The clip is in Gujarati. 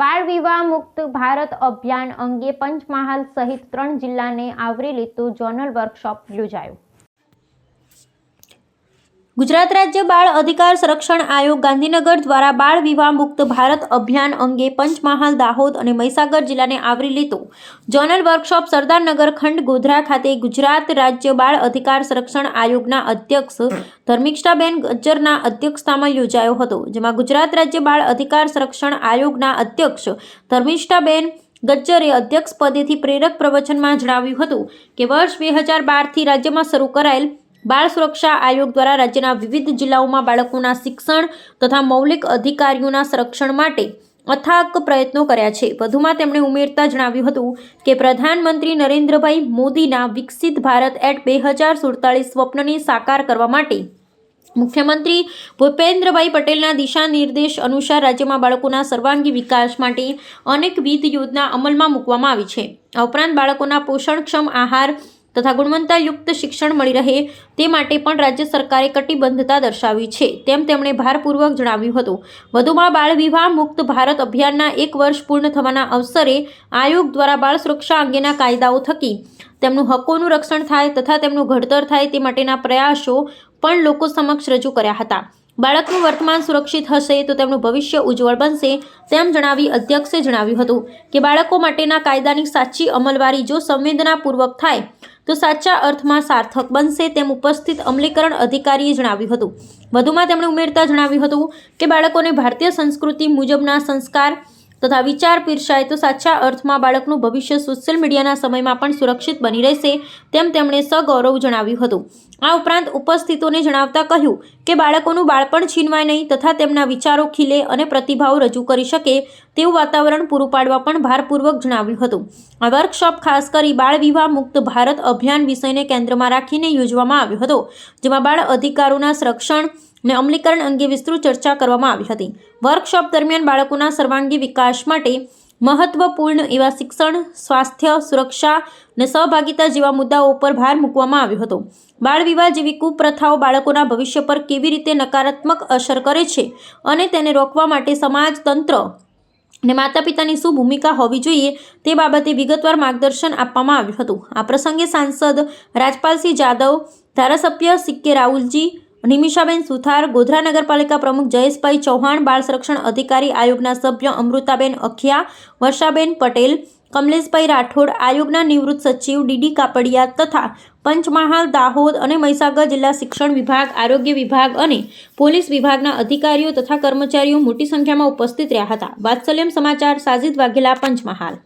બાળ વિવાહ મુક્ત ભારત અભિયાન અંગે પંચમહાલ સહિત 3 જિલ્લાને આવરી લેતો ઝોનલ વર્કશોપ યોજાયો। ગુજરાત રાજ્ય બાળ અધિકાર સંરક્ષણ આયોગ ગાંધીનગર દ્વારા બાળ વિવાહ મુક્ત ભારત અભિયાન અંગે પંચમહાલ, દાહોદ અને મહીસાગર જિલ્લાને આવરી લેતો ઝોનલ વર્કશોપ સરદારનગર ખંડ ગોધરા ખાતે ગુજરાત રાજ્ય બાળ અધિકાર સંરક્ષણ આયોગના અધ્યક્ષ ધર્મિષ્ઠાબેન ગજ્જરના અધ્યક્ષતામાં યોજાયો હતો, જેમાં ગુજરાત રાજ્ય બાળ અધિકાર સંરક્ષણ આયોગના અધ્યક્ષ ધર્મિષ્ઠાબેન ગજ્જરે અધ્યક્ષ પદેથી પ્રેરક પ્રવચનમાં જણાવ્યું હતું કે વર્ષ 2012થી રાજ્યમાં શરૂ કરાયેલ બાળ સુરક્ષા આયોગ દ્વારા રાજ્યના વિવિધ જિલ્લાઓમાં બાળકોના શિક્ષણ તથા મૌલિક અધિકારીઓના સંરક્ષણ માટે અથાગ પ્રયત્નો કર્યા છે। વધુમાં તેમણે ઉમેરતા જણાવ્યું હતું કે પ્રધાનમંત્રી નરેન્દ્રભાઈ મોદીના વિકસિત ભારત એટ 2047 સ્વપ્નને સાકાર કરવા માટે મુખ્યમંત્રી ભૂપેન્દ્રભાઈ પટેલના દિશા નિર્દેશ અનુસાર રાજ્યમાં બાળકોના સર્વાંગી વિકાસ માટે અનેકવિધ યોજના અમલમાં મૂકવામાં આવી છે। આ ઉપરાંત બાળકોના પોષણક્ષમ આહાર તથા ગુણવત્તાયુક્ત શિક્ષણ મળી રહે તે માટે પણ રાજ્ય સરકારે કટિબદ્ધતા દર્શાવી છે, તેમ તેમણે ભારપૂર્વક જણાવ્યું હતું। વધુમાં બાળ વિવાહ મુક્ત ભારત અભિયાનના 1 વર્ષ પૂર્ણ થવાના અવસરે આયોગ દ્વારા બાળ સુરક્ષા અંગેના કાયદાઓ થકી તેમનું હકોનું રક્ષણ થાય તથા તેમનું ઘડતર થાય તે માટેના પ્રયાસો પણ લોકો સમક્ષ રજૂ કર્યા હતા। બાળકનું વર્તમાન સુરક્ષિત હશે તો તેમનું ભવિષ્ય ઉજ્જવળ બનશે તેમ જણાવી અધ્યક્ષે જણાવ્યું હતું કે બાળકો માટેના કાયદાની સાચી અમલવારી જો સંવેદનાપૂર્વક થાય તો સાચા અર્થમાં સાર્થક બનશે તેમ ઉપસ્થિત અમલીકરણ અધિકારીએ જણાવ્યું હતું। વધુમાં તેમણે ઉમેરતા જણાવ્યું હતું કે બાળકોને ભારતીય સંસ્કૃતિ મુજબના સંસ્કાર તથા વિચાર પીરસાય તો સાચા અર્થમાં બાળકનું ભવિષ્ય સોશિયલ મીડિયાના સમયમાં પણ સુરક્ષિત બની રહેશે તેમ તેમણે સગૌરવ જણાવ્યું હતું। આ ઉપરાંત ઉપસ્થિતોને જણાવતા કહ્યું કે બાળકોનું બાળપણ છીનવાય નહીં તથા તેમના વિચારો ખીલે અને પ્રતિભાવ રજૂ કરી શકે તેવું વાતાવરણ પૂરું પાડવા પણ ભારપૂર્વક જણાવ્યું હતું। આ વર્કશોપ ખાસ કરી બાળ વિવાહ મુક્ત ભારત અભિયાન વિષયને કેન્દ્રમાં રાખીને યોજવામાં આવ્યો હતો, જેમાં બાળ અધિકારોના સંરક્ષણ અને અમલીકરણ અંગે વિસ્તૃત ચર્ચા કરવામાં આવી હતી। વર્કશોપ દરમિયાન બાળકોના સર્વાંગી વિકાસ માટે મહત્વપૂર્ણ એવા શિક્ષણ, સ્વાસ્થ્ય, સુરક્ષા અને સહભાગિતા જેવા મુદ્દાઓ પર ભાર મૂકવામાં આવ્યો હતો। બાળ વિવાહ જેવી કુપ્રથાઓ બાળકોના ભવિષ્ય પર કેવી રીતે નકારાત્મક અસર કરે છે અને તેને રોકવા માટે સમાજ, તંત્ર અને માતા પિતાની શું ભૂમિકા હોવી જોઈએ તે બાબતે વિગતવાર માર્ગદર્શન આપવામાં આવ્યું હતું। આ પ્રસંગે સાંસદ રાજપાલસિંહ જાદવ, ધારાસભ્ય સી.કે. રાહુલજી, નિમિષાબેન સુથાર, ગોધરા નગરપાલિકા પ્રમુખ જયેશભાઈ ચૌહાણ, બાળ સંરક્ષણ અધિકારી આયોગના સભ્ય અમૃતાબેન અખિયા, વર્ષાબેન પટેલ, કમલેશભાઈ રાઠોડ, આયોગના નિવૃત્ત સચિવ ડી.ડી. કાપડિયા તથા પંચમહાલ, દાહોદ અને મહીસાગર જિલ્લા શિક્ષણ વિભાગ, આરોગ્ય વિભાગ અને પોલીસ વિભાગના અધિકારીઓ તથા કર્મચારીઓ મોટી સંખ્યામાં ઉપસ્થિત રહ્યા હતા। વાત્સલ્યમ સમાચાર, સાજિદ વાઘેલા, પંચમહાલ।